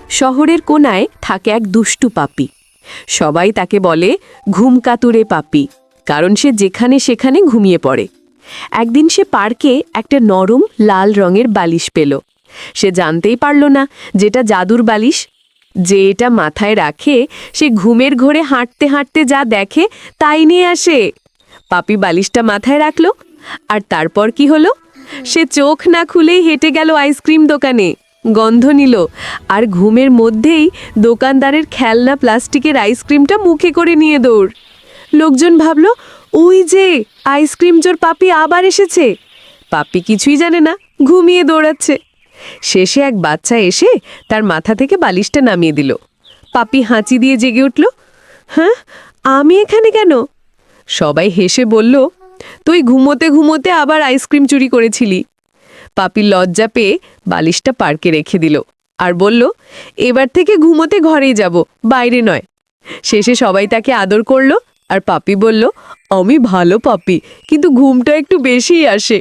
শহরের কোনায় থাকে এক দুষ্টু পাপি। সবাই তাকে বলে ঘুমকাতুরে পাপি, কারণ সে যেখানে সেখানে ঘুমিয়ে পড়ে। একদিন সে পার্কে একটা নরম লাল রঙের বালিশ পেল। সে জানতেই পারল না যেটা জাদুর বালিশ। যে এটা মাথায় রাখে সে ঘুমের ঘোরে হাঁটতে হাঁটতে যা দেখে তাই নিয়ে আসে। পাপি বালিশটা মাথায় রাখল, আর তারপর কি হলো? সে চোখ না খুলেই হেঁটে গেল আইসক্রিম দোকানে, গন্ধ নিল, আর ঘুমের মধ্যেই দোকানদারের খেলনা প্লাস্টিকের আইসক্রিমটা মুখে করে নিয়ে দৌড়। লোকজন ভাবল, ওই যে আইসক্রিম চোর পাপি আবার এসেছে। পাপি কিছুই জানে না, ঘুমিয়ে দৌড়াচ্ছে। শেষে এক বাচ্চা এসে তার মাথা থেকে বালিশটা নামিয়ে দিল। পাপি হাঁচি দিয়ে জেগে উঠল, হ্যাঁ, আমি এখানে কেন? সবাই হেসে বলল, তুই ঘুমোতে ঘুমোতে আবার আইসক্রিম চুরি করেছিলি। পাপি লজ্জা পেয়ে বালিশটা পার্কে রেখে দিল আর বলল, এবার থেকে ঘুমোতে ঘরেই যাব, বাইরে নয়। শেষে সবাই তাকে আদর করল, আর পাপি বলল, আমি ভালো পাপি, কিন্তু ঘুমটা একটু বেশিই আসে।